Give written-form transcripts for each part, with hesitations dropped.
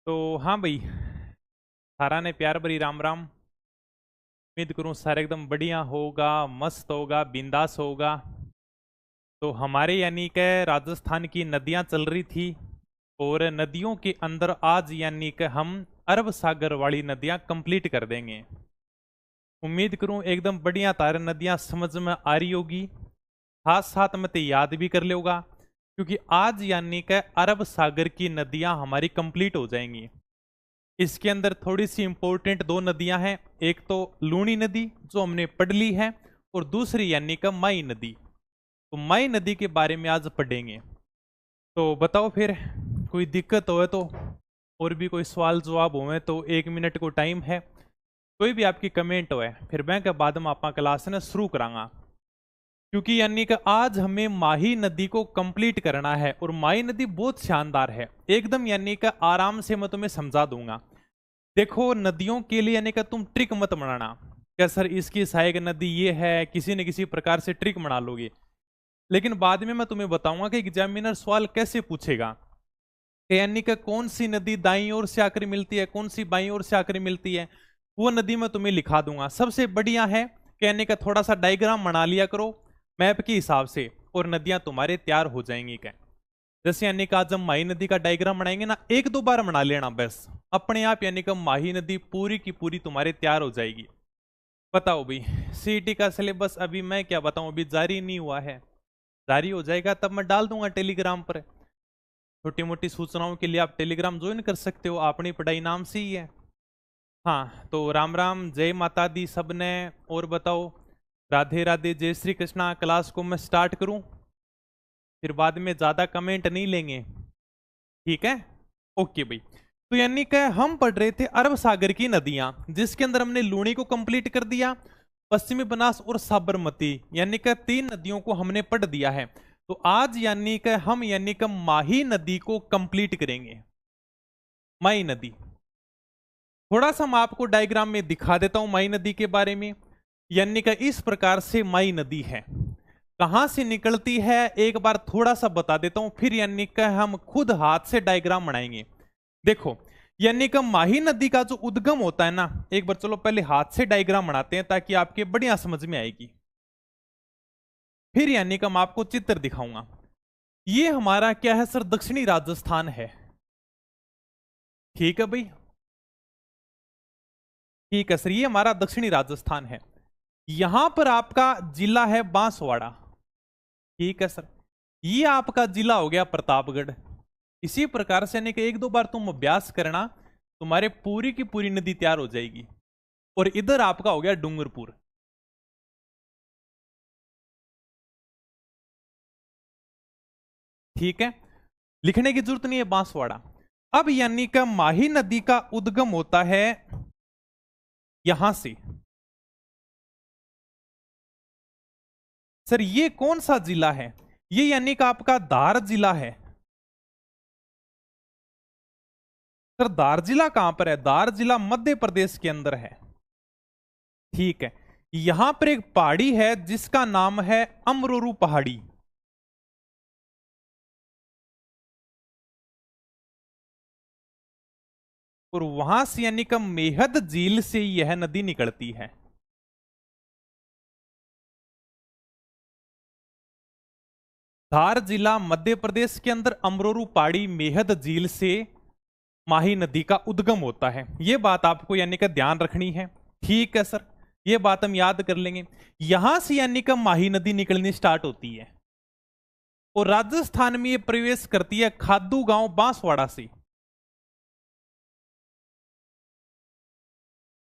तो हाँ भाई, सारा ने प्यार भरी राम राम। उम्मीद करूँ सारा एकदम बढ़िया होगा, मस्त होगा, बिंदास होगा। तो हमारे यानी कि राजस्थान की नदियाँ चल रही थी, और नदियों के अंदर आज यानी कि हम अरब सागर वाली नदियाँ कंप्लीट कर देंगे। उम्मीद करूँ एकदम बढ़िया तार नदियाँ समझ में आ रही होगी, साथ साथ में तो याद भी कर लेगा, क्योंकि आज यानी कि अरब सागर की नदियाँ हमारी कंप्लीट हो जाएंगी। इसके अंदर थोड़ी सी इंपॉर्टेंट दो नदियां हैं, एक तो लूनी नदी जो हमने पढ़ ली है, और दूसरी यानी कि माई नदी। तो माई नदी के बारे में आज पढ़ेंगे। तो बताओ फिर, कोई दिक्कत हो तो, और भी कोई सवाल जवाब हुए तो 1 मिनट को टाइम है। कोई भी आपकी कमेंट हो फिर मैं के बाद में आप क्लास ने शुरू करांगा, क्योंकि यानी कि आज हमें माही नदी को कंप्लीट करना है। और माही नदी बहुत शानदार है एकदम, यानी कि आराम से मैं तुम्हें समझा दूंगा। देखो, नदियों के लिए यानी कि तुम ट्रिक मत बनाना क्या सर इसकी सहायक नदी ये है, किसी न किसी प्रकार से ट्रिक बना लोगे। लेकिन बाद में मैं तुम्हें बताऊंगा कि एग्जामिनर सवाल कैसे पूछेगा कि यानी कि कौन सी नदी दाईं ओर से आकर मिलती है, कौन सी बाईं ओर से आकर मिलती है। वो नदी मैं तुम्हें लिखा दूंगा। सबसे बढ़िया है कि यानी कि थोड़ा सा डायग्राम बना लिया करो मैप के हिसाब से, और नदियां तुम्हारे तैयार हो जाएंगी। क्या जैसे यानी कि आज हम माही नदी का डायग्राम बनाएंगे ना, एक दो बार बना लेना बस, अपने आप यानी कि माही नदी पूरी की पूरी तुम्हारे तैयार हो जाएगी। बताओ भाई, सीईटी का सिलेबस अभी मैं क्या बताऊं, अभी जारी नहीं हुआ है। जारी हो जाएगा तब मैं डाल दूंगा टेलीग्राम पर। छोटी मोटी सूचनाओं के लिए आप टेलीग्राम ज्वाइन कर सकते हो, अपनी पढ़ाई नाम से ही है। हाँ, तो राम राम, जय माता दी सबने। और बताओ, राधे राधे, जय श्री कृष्णा। क्लास को मैं स्टार्ट करूं, फिर बाद में ज्यादा कमेंट नहीं लेंगे, ठीक है? ओके भाई। तो यानी कि हम पढ़ रहे थे अरब सागर की नदियां, जिसके अंदर हमने लूनी को कंप्लीट कर दिया, पश्चिमी बनास और साबरमती, यानी कि 3 नदियों को हमने पढ़ दिया है। तो आज यानी कि हम यानी कि माही नदी को कंप्लीट करेंगे। माही नदी थोड़ा सा मैं आपको डायग्राम में दिखा देता हूं माही नदी के बारे में। यानी कि इस प्रकार से माही नदी है, कहां से निकलती है एक बार थोड़ा सा बता देता हूं, फिर यानी कि हम खुद हाथ से डायग्राम बनाएंगे। देखो, यानी कि माही नदी का जो उद्गम होता है ना, एक बार चलो पहले हाथ से डायग्राम बनाते हैं ताकि आपके बढ़िया समझ में आएगी। फिर यानी कि मैं आपको चित्र दिखाऊंगा। ये हमारा क्या है सर, दक्षिणी राजस्थान है। ठीक है भाई, ठीक है सर, ये हमारा दक्षिणी राजस्थान है। यहां पर आपका जिला है बांसवाड़ा। ठीक है सर, ये आपका जिला हो गया प्रतापगढ़। इसी प्रकार से यानी कि एक दो बार तुम अभ्यास करना, तुम्हारे पूरी की पूरी नदी तैयार हो जाएगी। और इधर आपका हो गया डूंगरपुर। ठीक है, लिखने की जरूरत नहीं है बांसवाड़ा। अब यानी कि माही नदी का उद्गम होता है यहां से। सर ये कौन सा जिला है? ये यानी कि आपका धार जिला है। सर धार जिला कहां पर है? धार जिला मध्य प्रदेश के अंदर है। ठीक है, यहां पर एक पहाड़ी है जिसका नाम है अमरोरू पहाड़ी। और वहां से यानी कि मेहद झील से यह नदी निकलती है। धार जिला मध्य प्रदेश के अंदर अमरोरू पहाड़ी मेहद झील से माही नदी का उद्गम होता है। यह बात आपको यानी कि ध्यान रखनी है। ठीक है सर, यह बात हम याद कर लेंगे। यहां से यानी कि माही नदी निकलनी स्टार्ट होती है, और राजस्थान में यह प्रवेश करती है खादू गांव बांसवाड़ा से।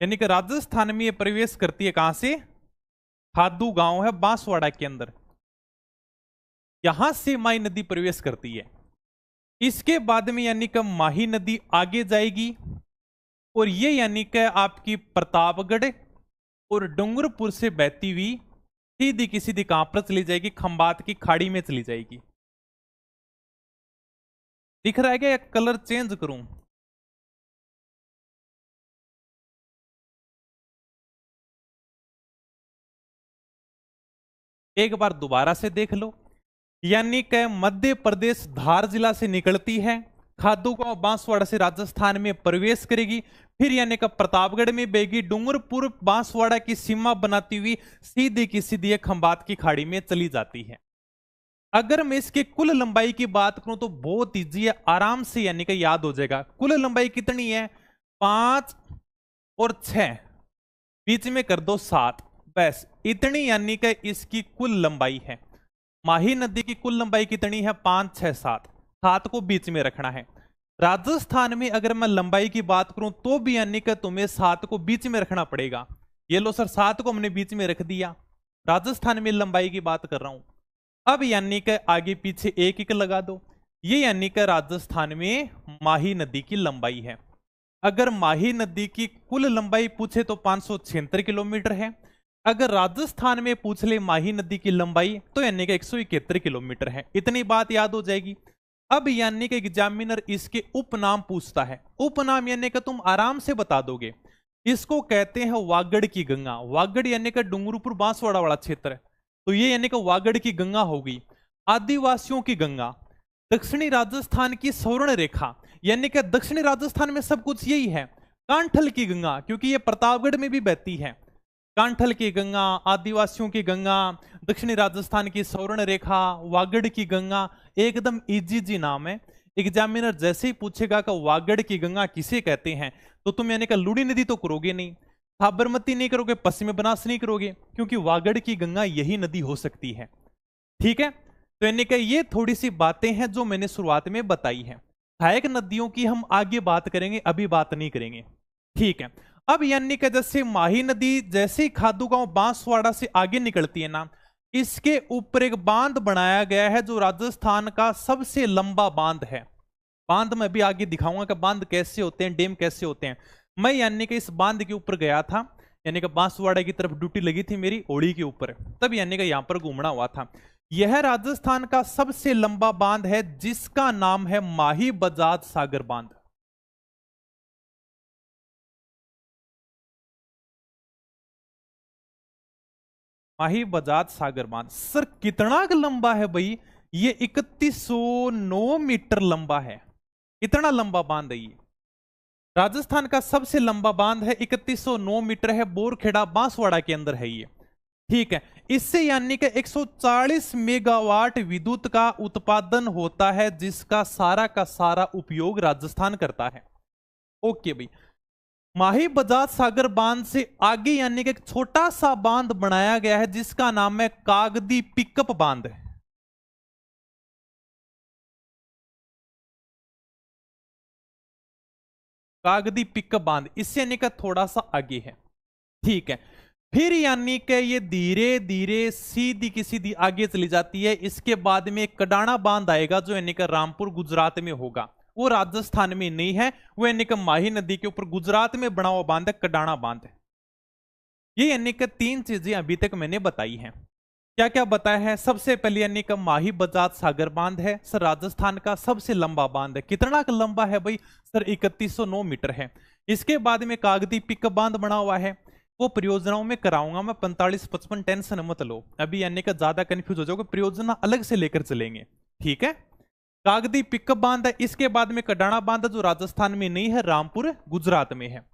यानी कि राजस्थान में यह प्रवेश करती है कहां से? खादू गांव है बांसवाड़ा के अंदर, यहां से माही नदी प्रवेश करती है। इसके बाद में यानी कि माही नदी आगे जाएगी, और ये यानी कि आपकी प्रतापगढ़ और डूंगरपुर से बहती हुई सीधी की सीधी कहां पर चली जाएगी? खंबात की खाड़ी में चली जाएगी। दिख रहा है क्या, या कलर चेंज करूं? एक बार दोबारा से देख लो। यानी कि मध्य प्रदेश धार जिला से निकलती है, खादूगांव बांसवाड़ा से राजस्थान में प्रवेश करेगी, फिर यानी कि प्रतापगढ़ में बहेगी, डूंगरपुर बांसवाड़ा की सीमा बनाती हुई सीधी की सीधी खंबात की खाड़ी में चली जाती है। अगर मैं इसके कुल लंबाई की बात करूं तो बहुत इजी है, आराम से यानी कि याद हो जाएगा। कुल लंबाई कितनी है? 5 और 6 बीच में कर दो 7, बस इतनी यानी कि इसकी कुल लंबाई है। माही नदी की कुल लंबाई कितनी है? 5, 6, 7, 7 को बीच में रखना है। राजस्थान में अगर मैं लंबाई की बात करूं तो भी यानी कि तुम्हें 7 को बीच में रखना पड़ेगा। ये लो सर, 7 को हमने बीच में रख दिया, राजस्थान में लंबाई की बात कर रहा हूं। अब यानी कि आगे पीछे एक एक लगा दो, ये यानी कि राजस्थान में माही नदी की लंबाई है। अगर माही नदी की कुल लंबाई पूछे तो 576 किलोमीटर है। अगर राजस्थान में पूछ ले माही नदी की लंबाई तो यानी कि 171 किलोमीटर है। इतनी बात याद हो जाएगी। अब यानी कि एग्जामिनर इसके उपनाम पूछता है। उपनाम यानी कि तुम आराम से बता दोगे। इसको कहते हैं वागड़ की गंगा। वागड़ यानी कि डूंगरपुर बांसवाड़ा वाला क्षेत्र है, तो ये यानी कि वागड़ की गंगा होगी। आदिवासियों की गंगा, दक्षिणी राजस्थान की स्वर्ण रेखा, यानी कि दक्षिणी राजस्थान में सब कुछ यही है। कांठल की गंगा, क्योंकि ये प्रतापगढ़ में भी बहती है। कांठल की गंगा, आदिवासियों की गंगा, दक्षिणी राजस्थान की स्वर्ण रेखा, वागड़ की गंगा, एकदम इजी जी नाम है। एग्जामिनर जैसे ही पूछेगा कि वागड़ की गंगा किसे कहते हैं, तो तुम यानी कि लूड़ी नदी तो करोगे नहीं, साबरमती नहीं करोगे, पश्चिमी बनास नहीं करोगे, क्योंकि वागड़ की गंगा यही नदी हो सकती है। ठीक है, तो यानी कि ये थोड़ी सी बातें हैं जो मैंने शुरुआत में बताई है। सहायक नदियों की हम आगे बात करेंगे, अभी बात नहीं करेंगे। ठीक है, अब यानी कि जैसे माही नदी जैसे ही खादूगांव बांसवाड़ा से आगे निकलती है ना, इसके ऊपर एक बांध बनाया गया है जो राजस्थान का सबसे लंबा बांध है। बांध मैं भी आगे दिखाऊंगा कि बांध कैसे होते हैं, डैम कैसे होते हैं। मैं यानी कि इस बांध के ऊपर गया था, यानी कि बांसवाड़ा की तरफ ड्यूटी लगी थी मेरी ओड़ी के ऊपर, तब यानी कि यहां पर घूमना हुआ था। यह राजस्थान का सबसे लंबा बांध है जिसका नाम है माही बजाज सागर बांध। माही बजाज सागर बांध सर कितना लंबा है भाई? ये 3109 मीटर लंबा है। इतना लंबा बांध है ये। राजस्थान का सबसे लंबा बांध है, 3109 मीटर है, बोरखेड़ा बांसवाड़ा के अंदर है ये। ठीक है, इससे यानी कि 140 मेगावाट विद्युत का उत्पादन होता है, जिसका सारा का सारा उपयोग राजस्थान करता है। ओके भाई, माही बजाज सागर बांध से आगे यानी कि एक छोटा सा बांध बनाया गया है जिसका नाम है कागदी पिकअप बांध। कागदी पिकअप बांध इससे यानी कि थोड़ा सा आगे है। ठीक है, फिर यानी कि ये धीरे धीरे सीधी की सीधी आगे चली जाती है। इसके बाद में कडाना बांध आएगा जो यानी कि रामपुर गुजरात में होगा, वो राजस्थान में नहीं है, वो यानी कि माही नदी के ऊपर गुजरात में बना हुआ बांध है, कडाना बांध है। ये यानी कि 3 चीजें अभी तक मैंने बताई हैं। क्या क्या बताया है? सबसे पहले यानी कि माही बजाज सागर बांध है सर, राजस्थान का सबसे लंबा बांध है। कितना लंबा है भाई? सर 3109 मीटर है। इसके बाद में कागदी पिकअप बांध बना हुआ है, वो परियोजनाओं में कराऊंगा मैं 45-55, टेंशन मत लो अभी, यानी कि ज्यादा कंफ्यूज हो जाओगे, परियोजना अलग से लेकर चलेंगे। ठीक है, कागदी पिकअप बांध है। इसके बाद में कडाना बांध जो राजस्थान में नहीं है, रामपुर गुजरात में है।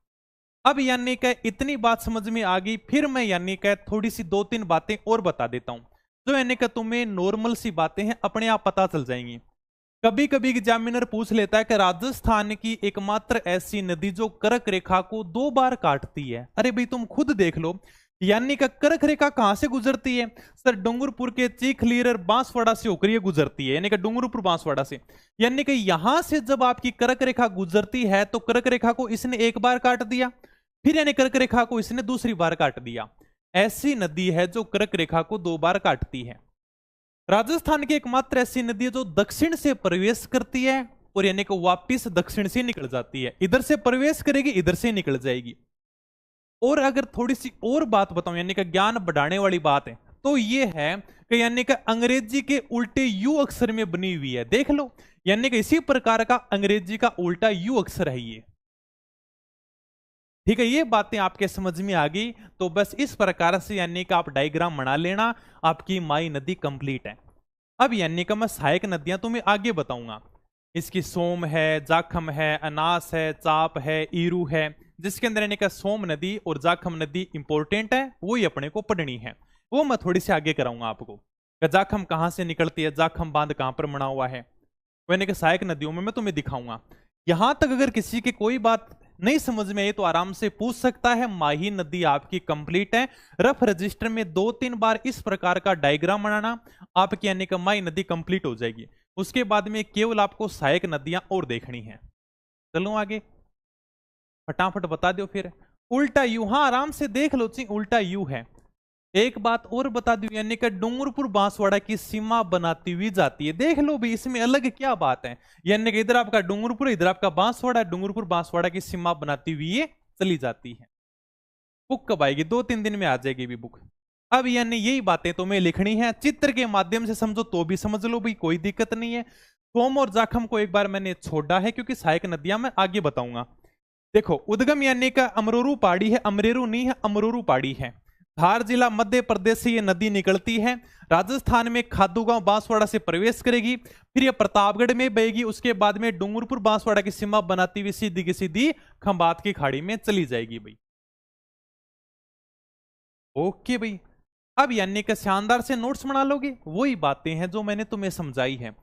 अब यानी कि इतनी बात समझ में आ गई, फिर मैं यानी कि थोड़ी सी 2-3 बातें और बता देता हूं जो यानी कि तुम्हें नॉर्मल सी बातें हैं, अपने आप पता चल जाएंगी। कभी कभी एग्जामिनर पूछ लेता है कि राजस्थान की एकमात्र ऐसी नदी जो कर्क रेखा को 2 बार काटती है। अरे भाई तुम खुद देख लो, यानी कि कर्क रेखा कहां से गुजरती है? सर डूंगरपुर के चीखलीर बांसवाड़ा से होकर ये गुजरती है, यानी कि डूंगरपुर बांसवाड़ा से। यानी कि यहां से जब आपकी कर्क रेखा गुजरती है तो कर्क रेखा को इसने 1 बार काट दिया, फिर यानी कर्क रेखा को इसने दूसरी बार काट दिया। ऐसी नदी है जो कर्क रेखा को 2 बार काटती है। राजस्थान की एकमात्र ऐसी नदी है जो दक्षिण से प्रवेश करती है और यानी कि वापिस दक्षिण से निकल जाती है। इधर से प्रवेश करेगी, इधर से निकल जाएगी। और अगर थोड़ी सी और बात बताऊं, यानी कि ज्ञान बढ़ाने वाली बात है, तो ये है कि यानी कि अंग्रेजी के उल्टे यू अक्षर में बनी हुई है। देख लो, यानी कि इसी प्रकार का अंग्रेजी का उल्टा यू अक्षर है ये। ठीक है, ये बातें आपके समझ में आ गई, तो बस इस प्रकार से यानी कि आप डायग्राम बना लेना, आपकी माई नदी कंप्लीट है। अब यानी कि मैं सहायक नदियां तुम्हें आगे बताऊंगा। इसकी सोम है, जाखम है, अनास है, चाप है, ईरू है, जिसके अंदर यानी कि सोम नदी और जाखम नदी इंपॉर्टेंट है, वही अपने को पढ़नी है। वो मैं थोड़ी सी आगे कराऊंगा आपको। जाखम कहाँ से निकलती है, जाखम बांध कहाँ पर बना हुआ है, यानी कि सहायक नदियों में मैं तुम्हें दिखाऊंगा। यहां तक अगर किसी की कोई बात नहीं समझ में आई तो आराम से पूछ सकता है। माही नदी आपकी कंप्लीट है। रफ रजिस्टर में 2-3 बार इस प्रकार का डायग्राम बनाना, आपकी यानी कि माही नदी कंप्लीट हो जाएगी। उसके बाद में केवल आपको सहायक नदियां और देखनी है। चलो आगे फटाफट बता दो फिर। उल्टा यू, हाँ आराम से देख लो, उल्टा यू है। एक बात और बता दूं, यानी कि डूंगरपुर बांसवाड़ा की सीमा बनाती हुई जाती है। देख लो भी इसमें अलग क्या बात है, यानी कि इधर आपका डूंगरपुर, इधर आपका बांसवाड़ा, डूंगरपुर बांसवाड़ा की सीमा बनाती हुई चली जाती है। बुक कब आएगी? 2-3 दिन में आ जाएगी भी बुक। अब यानी यही बातें तुम्हें लिखनी है, चित्र के माध्यम से समझो तो भी समझ लो भाई, कोई दिक्कत नहीं है। सोम और जाखम को एक बार मैंने छोड़ा है क्योंकि सहायक नदियां मैं आगे बताऊंगा। देखो उद्गम यानी का अमरोरू पहाड़ी है, अमरेरू नहीं है, अमरोरू पहाड़ी है। धार जिला मध्य प्रदेश से ये नदी निकलती है, राजस्थान में खादूगांव बांसवाड़ा से प्रवेश करेगी, फिर ये प्रतापगढ़ में बहेगी, उसके बाद में डूंगरपुर बांसवाड़ा की सीमा बनाती हुई सीधी की सीधी खंबात की खाड़ी में चली जाएगी भाई। ओके भाई। अब यानी कि शानदार से नोट्स बना लोगे, वही बातें हैं जो मैंने तुम्हें समझाई है।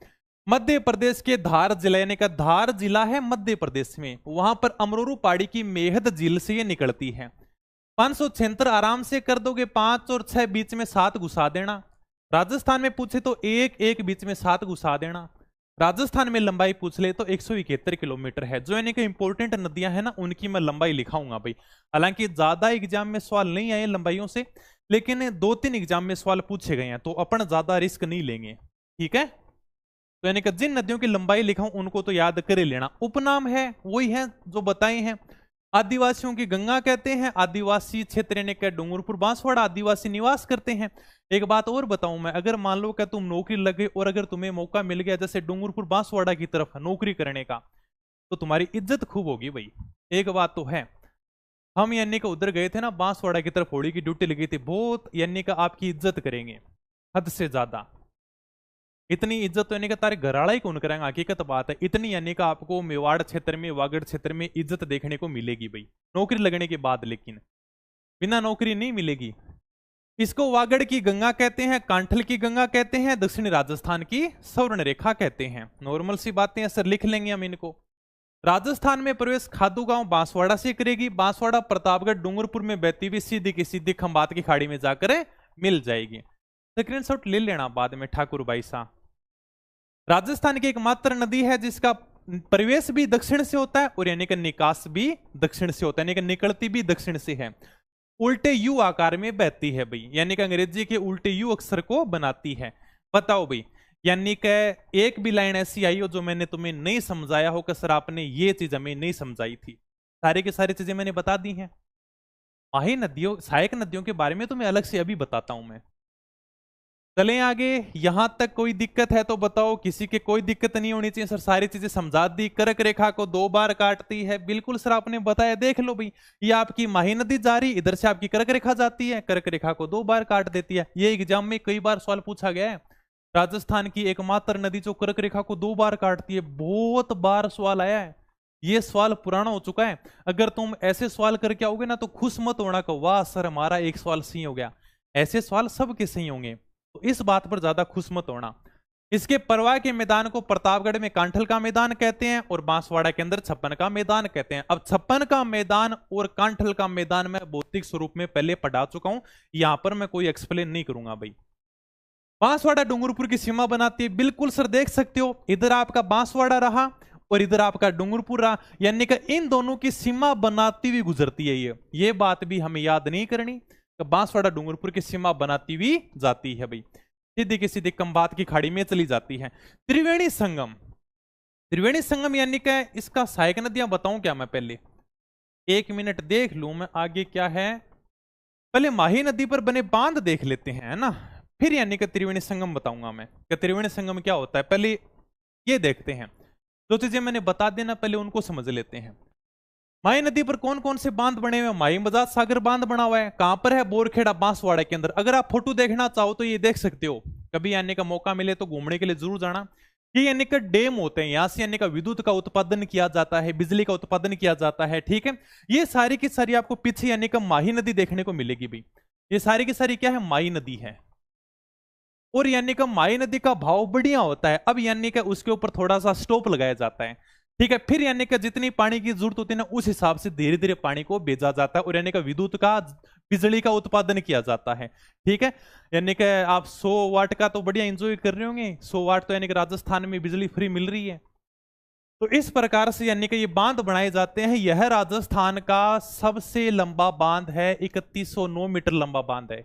मध्य प्रदेश के धार जिला, यानी का धार जिला है मध्य प्रदेश में, वहां पर अमरोरू पहाड़ी की मेहद झील से ये निकलती है। 576 आराम से कर दोगे, 5 और 6 बीच में 7 घुसा देना। राजस्थान में पूछे तो 1-1 बीच में 7 घुसा देना। राजस्थान में लंबाई पूछ ले तो 171 किलोमीटर है। जो यानी कि इंपॉर्टेंट नदियां हैं ना, उनकी मैं लंबाई लिखाऊंगा भाई। हालांकि ज्यादा एग्जाम में सवाल नहीं आए लंबाइयों से, लेकिन 2-3 एग्जाम में सवाल पूछे गए हैं, तो अपन ज्यादा रिस्क नहीं लेंगे, ठीक है। तो यानी कि जिन नदियों की लंबाई लिखाऊं उनको तो याद कर ही लेना। उपनाम है वही है जो बताए हैं। आदिवासियों की गंगा कहते हैं, आदिवासी क्षेत्र यानी कि डूंगरपुर बांसवाड़ा आदिवासी निवास करते हैं। एक बात और बताऊं मैं, अगर मान लो कि तुम नौकरी लगे और अगर तुम्हें मौका मिल गया जैसे डूंगरपुर बांसवाड़ा की तरफ नौकरी करने का, तो तुम्हारी इज्जत खूब होगी भाई। एक बात तो है, हम यानी कि उधर गए थे ना, बांसवाड़ा की तरफ होड़ी की ड्यूटी लगी थी, बहुत यानी कि आपकी इज्जत करेंगे हद से ज्यादा। इतनी इज्जत तो यानी कि तारे घराड़ा ही कौन करेंगे, हकीकत बात है। इतनी यानी कि आपको मेवाड़ क्षेत्र में, वागड़ क्षेत्र में इज्जत देखने को मिलेगी भाई, नौकरी लगने के बाद, लेकिन बिना नौकरी नहीं मिलेगी। इसको वागड़ की गंगा कहते हैं, कांठल की गंगा कहते हैं, दक्षिणी राजस्थान की स्वर्ण रेखा कहते हैं। नॉर्मल सी बातें हैं सर, लिख लेंगे हम इनको। राजस्थान में प्रवेश खादूगांव बांसवाड़ा से करेगी, बांसवाड़ा प्रतापगढ़ डूंगरपुर में बहती हुई सीधी की सीधी खंबात की खाड़ी में जाकर मिल जाएगी। स्क्रीनशॉट ले लेना बाद में ठाकुर भाई साहब। राजस्थान की एकमात्र नदी है जिसका प्रवेश भी दक्षिण से होता है और यानी कि निकास भी दक्षिण से होता है, यानी कि निकलती भी दक्षिण से है। उल्टे यू आकार में बहती है भाई, यानी कि अंग्रेजी के उल्टे यू अक्षर को बनाती है। बताओ भाई, यानी कि एक भी लाइन ऐसी आई हो जो मैंने तुम्हें नहीं समझाया हो कि सर आपने ये चीज हमें नहीं समझाई थी, सारी की सारी चीजें मैंने बता दी हैं। माही नदियों, सहायक नदियों के बारे में तुम्हें अलग से अभी बताता हूं मैं। चलें आगे। यहां तक कोई दिक्कत है तो बताओ, किसी के कोई दिक्कत नहीं होनी चाहिए। सर सारी चीजें समझा दी। कर्क रेखा को 2 बार काटती है, बिल्कुल सर आपने बताया। देख लो भाई, ये आपकी माही नदी जा रही, इधर से आपकी कर्क रेखा जाती है, कर्क रेखा को 2 बार काट देती है। ये एग्जाम में कई बार सवाल पूछा गया है, राजस्थान की एकमात्र नदी जो कर्क रेखा को 2 बार काटती है। बहुत बार सवाल आया है, ये सवाल पुराना हो चुका है। अगर तुम ऐसे सवाल करके आओगे ना तो खुश मत होना को वाह सर हमारा एक सवाल सही हो गया। ऐसे सवाल सबके सही होंगे, तो इस बात पर ज्यादा खुश मत होना। इसके परवाह के मैदान को प्रतापगढ़ में कांठल का मैदान कहते हैं और बांसवाड़ा के अंदर छप्पन का मैदान कहते हैं। अब छप्पन का मैदान और कांठल का मैदान मैं भौतिक स्वरूप में पहले पढ़ा चुका हूं, यहां पर मैं कोई एक्सप्लेन नहीं करूंगा भाई। बांसवाड़ा डूंगरपुर की सीमा बनाती है, बिल्कुल सर देख सकते हो, इधर आपका बांसवाड़ा रहा और इधर आपका डूंगरपुर रहा, यानी कि इन दोनों की सीमा बनाती हुई गुजरती है। ये बात भी हमें याद नहीं करनी, बांसवाड़ा डूंगरपुर की सीमा बनाती हुई जाती है भाई, सीधी की सीधी खंबात की खाड़ी में चली जाती है। त्रिवेणी संगम, त्रिवेणी संगम यानी कि इसका सहायक नदियां बताऊं क्या मैं? पहले 1 मिनट देख लूं मैं आगे क्या है। पहले माही नदी पर बने बांध देख लेते हैं, है ना, फिर यानी कि त्रिवेणी संगम बताऊंगा मैं कि त्रिवेणी संगम क्या होता है। पहले ये देखते हैं, जो चीजें मैंने बता देना पहले उनको समझ लेते हैं। माही नदी पर कौन कौन से बांध बने हुए हैं? माही मजाज सागर बांध बना हुआ है, कहां पर है? बोरखेड़ा बांसवाड़ा के अंदर। अगर आप फोटो देखना चाहो तो ये देख सकते हो, कभी आने का मौका मिले तो घूमने के लिए जरूर जाना। ये यानी कि डैम होते हैं, यहां से यानी कि विद्युत का उत्पादन किया जाता है, बिजली का उत्पादन किया जाता है। ठीक है, ये सारी की सारी आपको पीछे यानी कि माही नदी देखने को मिलेगी भाई। ये सारी की सारी क्या है, माही नदी है। और यानी कि माही नदी का भाव बढ़िया होता है। अब यानी कि उसके ऊपर थोड़ा सा स्टॉप लगाया जाता है। ठीक है, फिर यानी कि जितनी पानी की जरूरत होती है ना, उस हिसाब से धीरे धीरे पानी को भेजा जाता है और यानी कि विद्युत का, बिजली का उत्पादन किया जाता है। ठीक है, यानी कि आप 100 वाट का तो बढ़िया एंजॉय कर रहे होंगे। 100 वाट तो यानी कि राजस्थान में बिजली फ्री मिल रही है। तो इस प्रकार से यानी कि ये बांध बनाए जाते हैं। यह राजस्थान का सबसे लंबा बांध है, 3109 मीटर लंबा बांध है।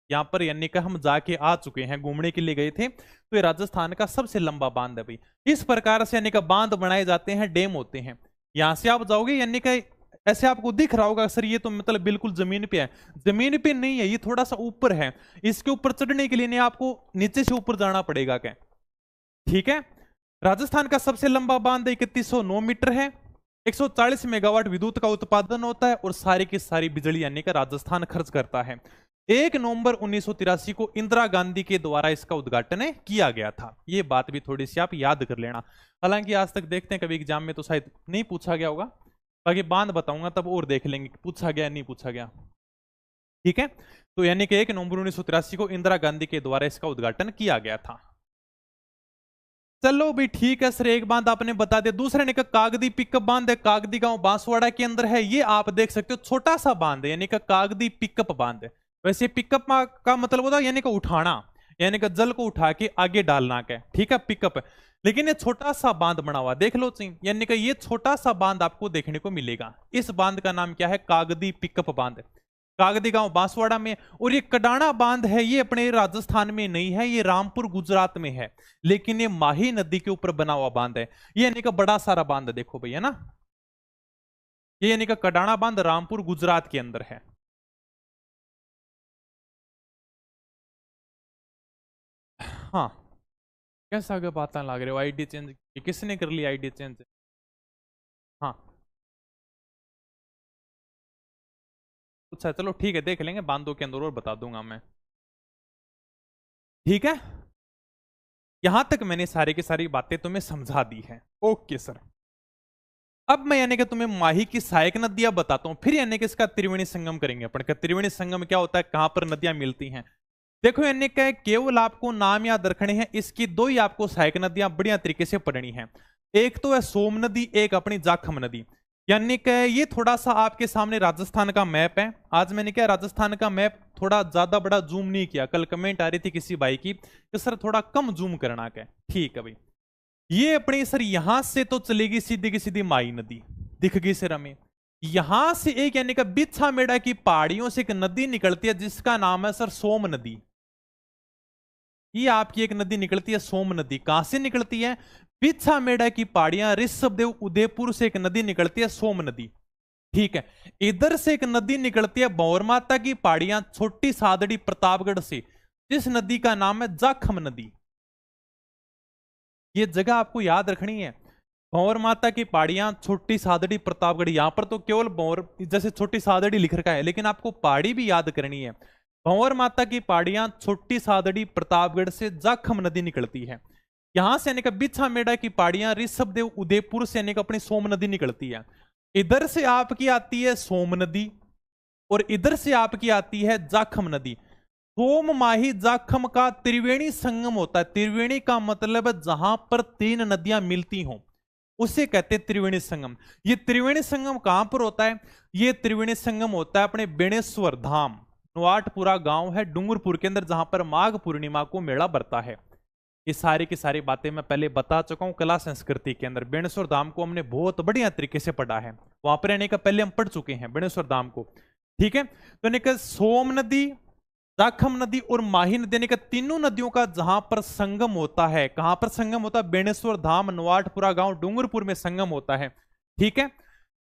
यहाँ पर यानी कि हम जाके आ चुके हैं, घूमने के लिए गए थे, तो ये राजस्थान का सबसे लंबा बांध है भाई। इस प्रकार से यानी कि बांध बनाए जाते हैं, डैम होते हैं। यहां से आप जाओगे यानी कि ऐसे आपको दिख रहा होगा सर ये तो मतलब बिल्कुल जमीन पे है। जमीन पे नहीं है, ये थोड़ा सा ऊपर है। इसके ऊपर चढ़ने के लिए नहीं, आपको नीचे से ऊपर जाना पड़ेगा क्या। ठीक है, राजस्थान का सबसे लंबा बांध 3109 मीटर है। 140 मेगावाट विद्युत का उत्पादन होता है और सारी की सारी बिजली यानी कि राजस्थान खर्च करता है। 1 नवंबर 1983 को इंदिरा गांधी के द्वारा इसका उद्घाटन किया गया था। ये बात भी थोड़ी सी आप याद कर लेना। हालांकि आज तक देखते हैं, कभी एग्जाम में तो शायद नहीं पूछा गया होगा, बाकी बांध बताऊंगा तब और देख लेंगे पूछा गया नहीं पूछा गया। ठीक है, तो यानी कि 1 नवंबर 1983 को इंदिरा गांधी के द्वारा इसका उद्घाटन किया गया था। चलो भी ठीक है सर, एक बांध आपने बता दिया। दूसरे ने कहा कागदी पिकअप बांध है, कागदी गांव बांसवाड़ा के अंदर है। ये आप देख सकते हो छोटा सा बांध है, यानी कि कागदी पिकअप बांध है। वैसे पिकअप का मतलब होता है यानी कि उठाना, यानी कि जल को उठा के आगे डालना का। ठीक है, पिकअप है। लेकिन ये छोटा सा बांध बना हुआ देख लो चीन, यानी कि ये छोटा सा बांध आपको देखने को मिलेगा। इस बांध का नाम क्या है, कागदी पिकअप बांध। कागदी गांव बांसवाड़ा में। और ये कडाना बांध है, ये अपने राजस्थान में नहीं है, ये रामपुर गुजरात में है। लेकिन ये माही नदी के ऊपर बना हुआ बांध है। ये यानी कि बड़ा सारा बांध देखो भैया ना, ये यानी कि कडाना बांध रामपुर गुजरात के अंदर है। हाँ, कैसा आगे बात लग रहे हो, आईडी चेंज किसने कर लिया, आईडी चेंज। हाँ, अच्छा चलो ठीक है, देख लेंगे बांधों के अंदर और बता दूंगा मैं। ठीक है, यहां तक मैंने सारी की सारी बातें तुम्हें समझा दी है। ओके सर, अब मैं यानी कि तुम्हें माही की सहायक नदियां बताता हूं, फिर यानी कि इसका त्रिवेणी संगम करेंगे अपन का। त्रिवेणी संगम क्या होता है, कहां पर नदियां मिलती हैं। देखो यानी कि केवल आपको नाम याद रखने हैं, इसकी दो ही आपको सहायक नदियां बढ़िया तरीके से पढ़नी है। एक तो है सोम नदी, एक अपनी जाखम नदी। यानी कि ये थोड़ा सा आपके सामने राजस्थान का मैप है। आज मैंने क्या राजस्थान का मैप थोड़ा ज्यादा बड़ा जूम नहीं किया, कल कमेंट आ रही थी किसी भाई की कि सर थोड़ा कम जूम करना क्या। ठीक है भाई, ये अपनी सर यहां से तो चलेगी सीधी की सीधी माई नदी, दिख गई सर हमें। यहां से एक यानी कि बिच्छा मेड़ा की पहाड़ियों से एक नदी निकलती है जिसका नाम है सर सोम नदी। ये आपकी एक नदी निकलती है सोम नदी। कहां से निकलती है, बिच्छा मेड़ा की पहाड़ियां, ऋषभदेव उदयपुर से एक नदी निकलती है सोम नदी। ठीक है, इधर से एक नदी निकलती है भंवर माता की पहाड़ियां, छोटी सादड़ी प्रतापगढ़ से, जिस नदी का नाम है जाखम नदी। ये जगह आपको याद रखनी है, भंवर माता की पहाड़ियां, छोटी सादड़ी प्रतापगढ़। यहां पर तो केवल भंवर जैसे छोटी सादड़ी लिख रखा है, लेकिन आपको पहाड़ी भी याद करनी है। भंवर माता की पहाड़ियां, छोटी सादड़ी प्रतापगढ़ से जाखम नदी निकलती है। यहां से यानी कि बिच्छा मेड़ा की पहाड़ियां, ऋषभदेव उदयपुर से यानी कि अपनी सोम नदी निकलती है। इधर से आपकी आती है सोम नदी और इधर से आपकी आती है जाखम नदी। सोम माही जाखम का त्रिवेणी संगम होता है। त्रिवेणी का मतलब है जहां पर तीन नदियां मिलती हों, उसे कहते हैं त्रिवेणी संगम। ये त्रिवेणी संगम कहां पर होता है, ये त्रिवेणी संगम होता है अपने बेणेश्वर धाम, नवाटपुरा गांव है डूंगरपुर के अंदर, जहां पर माघ पूर्णिमा को मेला भरता है। ये सारी की सारी बातें मैं पहले बता चुका हूं कला संस्कृति के अंदर। बेणेश्वर धाम को हमने बहुत बढ़िया तरीके से पढ़ा है, वहां पर रहने का पहले हम पढ़ चुके हैं बेणेश्वर धाम को। ठीक है, तो यानी कि सोम नदी, जाखम नदी और माही नदी, यानी कि तीनों नदियों का जहां पर संगम होता है, कहां पर संगम होता है, बेणेश्वर धाम, नवाटपुरा गांव, डूंगरपुर में संगम होता है। ठीक है,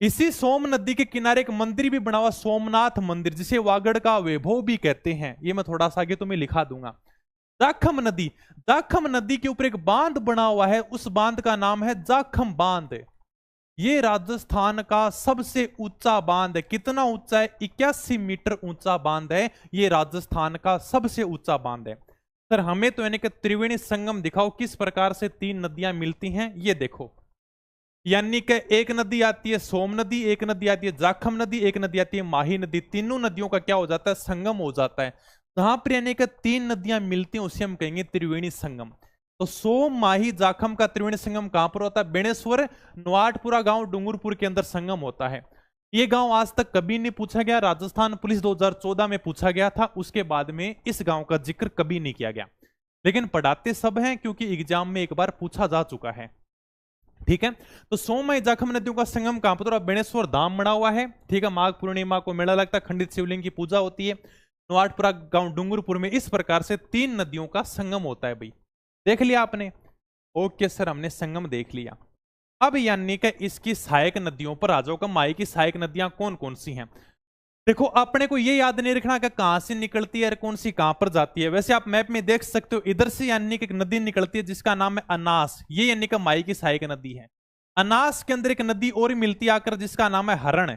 इसी सोम नदी के किनारे एक मंदिर भी बना हुआ, सोमनाथ मंदिर, जिसे वागड़ का वैभव भी कहते हैं। ये मैं थोड़ा सा आगे तुम्हें लिखा दूंगा। जाखम नदी, जाखम नदी के ऊपर एक बांध बना हुआ है, उस बांध का नाम है जाखम बांध। ये राजस्थान का सबसे ऊंचा बांध है। कितना ऊंचा है, 81 मीटर ऊंचा बांध है। ये राजस्थान का सबसे ऊंचा बांध है। सर हमें तो यानी कि त्रिवेणी संगम दिखाओ, किस प्रकार से तीन नदियां मिलती हैं। ये देखो, यानी कि एक नदी आती है सोम नदी, एक नदी आती है जाखम नदी, एक नदी आती है माही नदी। तीनों नदियों का क्या हो जाता है, संगम हो जाता है। जहां पर यानी कि तीन नदियां मिलती हैं उसे हम कहेंगे त्रिवेणी संगम। तो सोम माही जाखम का त्रिवेणी संगम कहां पर होता है, बेणेश्वर नवाटपुरा गांव डूंगरपुर के अंदर संगम होता है। ये गांव आज तक कभी नहीं पूछा गया, राजस्थान पुलिस 2014 में पूछा गया था, उसके बाद में इस गांव का जिक्र कभी नहीं किया गया। लेकिन पढ़ाते सब हैं क्योंकि एग्जाम में एक बार पूछा जा चुका है। ठीक है, तो सोम जाखम नदियों का संगम कहां पर, बेणेश्वर धाम बना हुआ है। ठीक है, माघ पूर्णिमा को मेला लगता है, खंडित शिवलिंग की पूजा होती है नवाटपुरा गांव डूंगरपुर में। इस प्रकार से तीन नदियों का संगम होता है भाई, देख लिया आपने। ओके सर, हमने संगम देख लिया। अब यानी कि इसकी सहायक नदियों पर आ जाओ, माई की सहायक नदियां कौन कौन सी हैं। देखो, अपने को ये याद नहीं रखना कि कहां से निकलती है और कौन सी कहां पर जाती है। वैसे आप मैप में देख सकते हो, इधर से यानी कि एक नदी निकलती है जिसका नाम है अनास, ये यानी कि माई की सहायक नदी है। अनास के अंदर एक नदी और मिलती आकर जिसका नाम है हरण।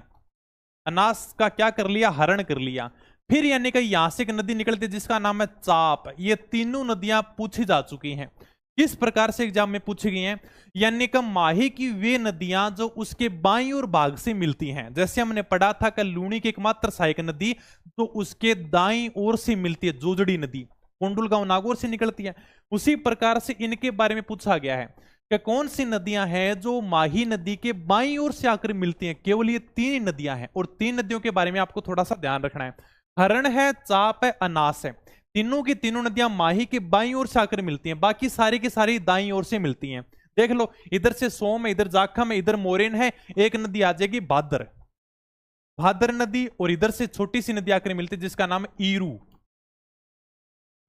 अनास का क्या कर लिया, हरण कर लिया। फिर यानी कि यहां से एक नदी निकलती है जिसका नाम है चाप। ये तीनों नदियां पूछी जा चुकी हैं। किस प्रकार से एग्जाम में पूछी गई हैं, यानी कि माही की वे नदियां जो उसके बाईं ओर भाग से मिलती हैं। जैसे हमने पढ़ा था कि लूणी की एकमात्र सहायक नदी तो उसके दाईं ओर से मिलती है, जोजड़ी नदी कोंडुल गांव नागौर से निकलती है। उसी प्रकार से इनके बारे में पूछा गया है कि कौन सी नदियां हैं जो माही नदी के बाईं ओर से आकर मिलती हैं। केवल ये तीन नदियां हैं, और तीन नदियों के बारे में आपको थोड़ा सा ध्यान रखना है। हरण है, चाप है, अनास है। तीनों की तीनों नदियां माही के बाईं ओर से आकर मिलती हैं, बाकी सारी की सारी दाईं ओर से मिलती हैं। देख लो, इधर से सोम है, इधर जाखम है, इधर मोरेन है। एक नदी आ जाएगी भादर, भादर नदी, और इधर से छोटी सी नदी आकर मिलती है जिसका नाम है ईरू।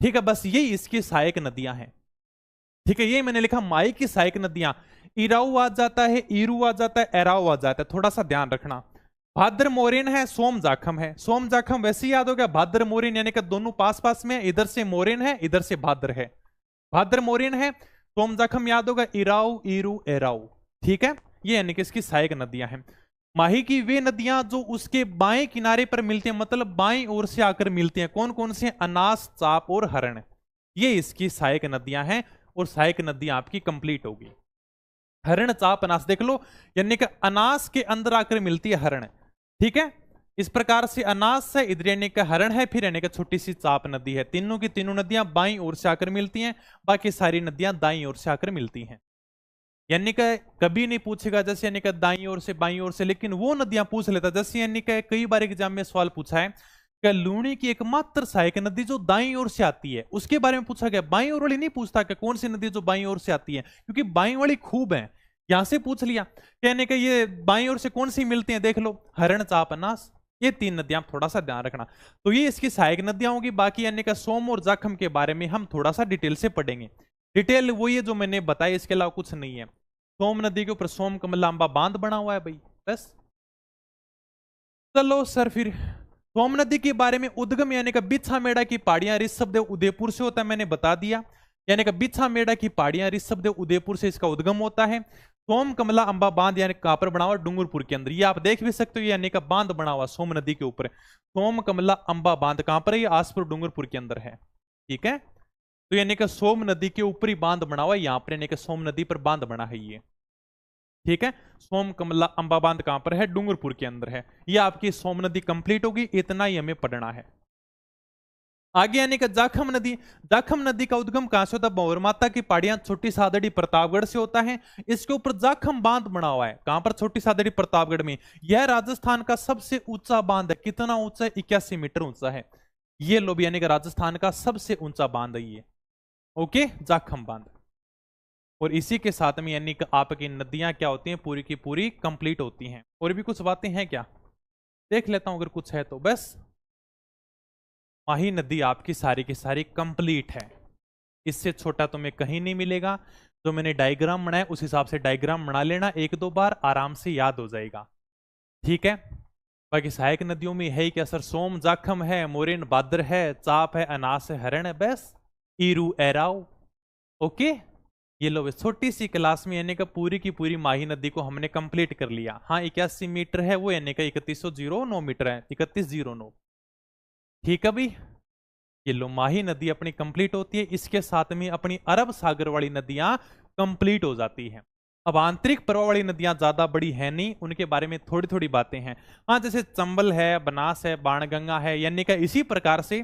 ठीक है, बस यही इसकी सहायक नदियां हैं। ठीक है, ये मैंने लिखा माई की सहायक नदियां। इराऊ आ जाता है, ईरू आ जाता है, एराऊ आ जाता है, थोड़ा सा ध्यान रखना। भाद्र मोरेन है, सोम जाखम है। सोम जाखम वैसे ही याद हो गया, भाद्र मोरेन यानी कि दोनों पास पास में, इधर से मोरेन है, इधर से भाद्र है। भाद्र मोरेन है, सोम जाखम याद होगा, इराऊ ईरू एराऊ। ठीक है, ये यानी कि इसकी सहायक नदियां हैं। माही की वे नदियां जो उसके बाएं किनारे पर मिलती हैं, मतलब बाएं ओर से आकर मिलती हैं, कौन कौन सी हैं, अनास, चाप और हरण। ये इसकी सहायक नदियां हैं, और सहायक नदियां आपकी कंप्लीट होगी। हरण, चाप, अनास देख लो, यानी कि अनास के अंदर आकर मिलती है हरण। ठीक है, इस प्रकार से अनास है, इधर यानी कि हरण है, फिर यानी कि छोटी सी चाप नदी है। तीनों की तीनों नदियां बाईं ओर से आकर मिलती हैं, बाकी सारी नदियां दाईं ओर से आकर मिलती हैं। यानी कि कभी नहीं पूछेगा जैसे यानी कि दाईं ओर से बाईं ओर से, लेकिन वो नदियां पूछ लेता। जैसे यानी कि कई बार एग्जाम में सवाल पूछा है कि लूणी की एकमात्र सहायक नदी जो दाईं ओर से आती है, उसके बारे में पूछा गया। बाईं ओर वाली नहीं पूछता कि कौन सी नदी जो बाईं ओर से आती है, क्योंकि बाईं वाली खूब है। यहां से पूछ लिया, कहने के ये बाईं ओर से कौन सी मिलती हैं, देख लो, हरण, चाप, अनास। ये तीन नदियां थोड़ा सा ध्यान रखना। तो ये इसकी सहायक नदियां होगी। बाकी यानी कि सोम और जाखम के बारे में हम थोड़ा सा डिटेल से पढ़ेंगे। डिटेल वो ये जो मैंने बताया, इसके अलावा कुछ नहीं है। सोम नदी के ऊपर सोम कमलांबा बांध बना हुआ है भाई, बस। चलो सर, फिर सोम नदी के बारे में उद्गम यानी कि बिछा मेड़ा की पहाड़ियां ऋषभदेव उदयपुर से होता है, मैंने बता दिया। यानी कि बिछा मेड़ा की पहाड़ियां ऋषभदेव उदयपुर से इसका उद्गम होता है। सोम कमला अंबा बांध यानी कहां पर बना हुआ, डूंगरपुर के अंदर। ये आप देख भी सकते हो, यानी कि बांध बना हुआ सोम नदी के ऊपर। सोम कमला अंबा बांध कहां पर है, ये आसपुर डूंगरपुर के अंदर है। ठीक है, तो यानी कि सोम नदी के ऊपर ही बांध बना हुआ है, यहां पर यानी कि सोम नदी पर बांध बना है ये। ठीक है, सोम कमला अंबा बांध कहां पर है, डूंगरपुर के अंदर है। ये आपकी सोम नदी कंप्लीट होगी, इतना ही हमें पढ़ना है। आगे यानी कि जाखम नदी। जाखम नदी का उद्गम कहां से होता है, भंवर माता की पहाड़ियां छोटी सादड़ी प्रतापगढ़ से होता है। इसके ऊपर जाखम बांध बना हुआ है, कहां पर, छोटी सादड़ी प्रतापगढ़ में। यह राजस्थान का सबसे ऊंचा बांध है। कितना ऊंचा है, 81 मीटर ऊंचा है। ये लो यानी कि राजस्थान का सबसे ऊंचा बांध है ये। ओके, जाखम बांध। और इसी के साथ में यानी कि आपकी नदियां क्या होती हैं, पूरी की पूरी कंप्लीट होती हैं। और भी कुछ बातें हैं क्या, देख लेता हूं अगर कुछ है तो। बस माही नदी आपकी सारी की सारी कंप्लीट है, इससे छोटा तुम्हें कहीं नहीं मिलेगा। जो मैंने डायग्राम बनाया उस हिसाब से डायग्राम बना लेना, एक दो बार आराम से याद हो जाएगा। ठीक है, बाकी सहायक नदियों में है क्या सर, सोम जाखम है, मोरेन भाद्र है, चाप है, अनास है, हरण है, बस। ईरू एराऊ। ओके, ये लो, छोटी सी क्लास में यानी कि पूरी की पूरी माही नदी को हमने कंप्लीट कर लिया। हाँ, 81 मीटर है वो, यानी कि 3109 मीटर है, 3109। ठीक है भाई। ये लो माही नदी अपनी कंप्लीट होती है, इसके साथ में अपनी अरब सागर वाली नदियां कंप्लीट हो जाती हैं। अब आंतरिक प्रवाह वाली नदियां ज्यादा बड़ी है नहीं, उनके बारे में थोड़ी थोड़ी बातें हैं। हाँ, जैसे चंबल है, बनास है, बाणगंगा है, यानी कि इसी प्रकार से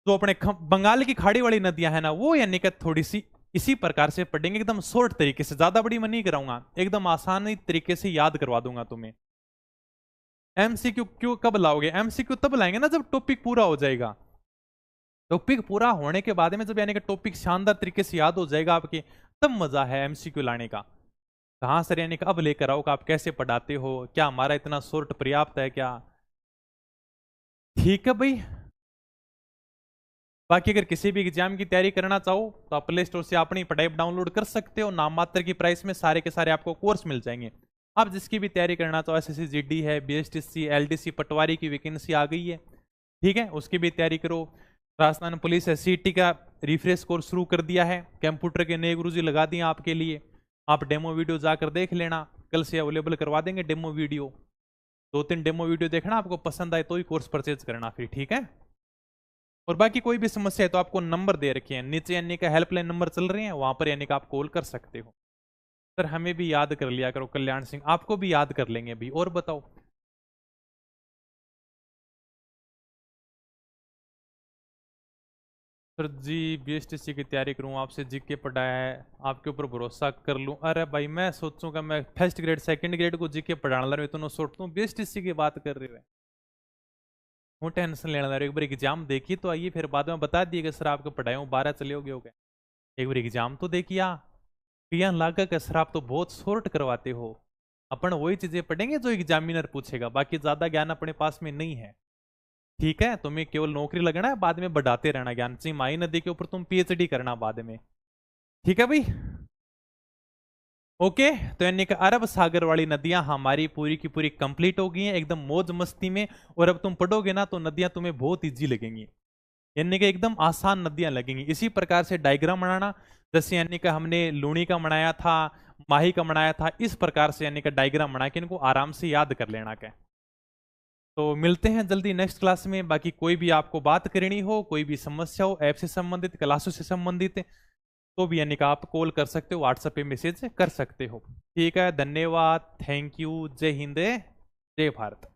जो अपने बंगाल की खाड़ी वाली नदियां हैं ना, वो यानी कि थोड़ी सी इसी प्रकार से पढ़ेंगे, एकदम शॉर्ट तरीके से, ज्यादा बड़ी मैं नहीं कराऊंगा, एकदम आसानी तरीके से याद करवा दूंगा तुम्हें। एमसीक्यू क्यों कब लाओगे? एमसीक्यू तब लाएंगे ना जब टॉपिक पूरा हो जाएगा। टॉपिक पूरा होने के बाद में जब यानी कि टॉपिक शानदार तरीके से याद हो जाएगा आपके, तब मजा है एमसीक्यू लाने का। कहां सर यानी कि अब लेकर आओ, आप कैसे पढ़ाते हो, क्या हमारा इतना शॉर्ट पर्याप्त है क्या? ठीक है भाई। बाकी अगर किसी भी एग्जाम की तैयारी करना चाहो तो आप प्ले स्टोर से अपनी पढ़ाई डाउनलोड कर सकते हो, नाम मात्र की प्राइस में सारे के सारे आपको कोर्स मिल जाएंगे। आप जिसकी भी तैयारी करना चाहो, एसएससी जीडी है, बीएसटीसी, एलडीसी, पटवारी की वैकेंसी आ गई है, ठीक है, उसकी भी तैयारी करो। राजस्थान पुलिस है, सीटी का रिफ्रेश कोर्स शुरू कर दिया है, कंप्यूटर के नए गुरुजी लगा दिए आपके लिए, आप डेमो वीडियो जाकर देख लेना, कल से अवेलेबल करवा देंगे डेमो वीडियो। 2-3 डेमो वीडियो देखना, आपको पसंद आए तो ही कोर्स परचेज करना फिर, ठीक है। और बाकी कोई भी समस्या है तो आपको नंबर दे रखे हैं नीचे, यानी का हेल्पलाइन नंबर चल रहे हैं, वहां पर यानी का आप कॉल कर सकते हो। सर हमें भी याद कर लिया करो, कल्याण सिंह आपको भी याद कर लेंगे अभी। और बताओ सर जी, बीएसटीसी की तैयारी करूँ, आपसे जीके पढ़ाया है, आपके ऊपर भरोसा कर लूँ? अरे भाई मैं सोचूंगा मैं फर्स्ट ग्रेड सेकंड ग्रेड को जीके पढ़ाने लग रहा हूँ, इतना सोचता हूँ बीएसटीसी की बात कर रहे हो। वो टेंशन लेने लग रहे हो, एक बार एग्जाम देखी तो आइए, फिर बाद में बता दिएगा सर आपको पढ़ाए हूँ 12 चले हो गए। एक बार एग्जाम तो देखिए, यहाँ लागा का सर आप तो बहुत शॉर्ट करवाते हो। अपन वही चीजें पढ़ेंगे जो एग्जामिनर पूछेगा, बाकी ज्यादा ज्ञान अपने पास में नहीं है, ठीक है। तुम्हें केवल नौकरी लगना है, बाद में बढ़ाते रहना ज्ञान, चाहिए माई नदी के ऊपर तुम पीएचडी करना बाद में, ठीक है भाई। ओके, तो यानी कि अरब सागर वाली नदियां हमारी पूरी की पूरी कंप्लीट हो गई हैं एकदम मौज मस्ती में। और अब तुम पढ़ोगे ना तो नदियां तुम्हें बहुत इजी लगेंगी, यानी कि एकदम आसान नदियां लगेंगी। इसी प्रकार से डायग्राम बनाना, जैसे यानी कि हमने लूणी का बनाया था, माही का बनाया था, इस प्रकार से यानी कि डायग्राम बना के इनको आराम से याद कर लेना क्या। तो मिलते हैं जल्दी नेक्स्ट क्लास में। बाकी कोई भी आपको बात करनी हो, कोई भी समस्या हो ऐप से संबंधित, क्लासों से संबंधित, तो भी यानी कि आप कॉल कर सकते हो, व्हाट्सएप पे मैसेज कर सकते हो। ठीक है, धन्यवाद, थैंक यू, जय हिंद, जय भारत।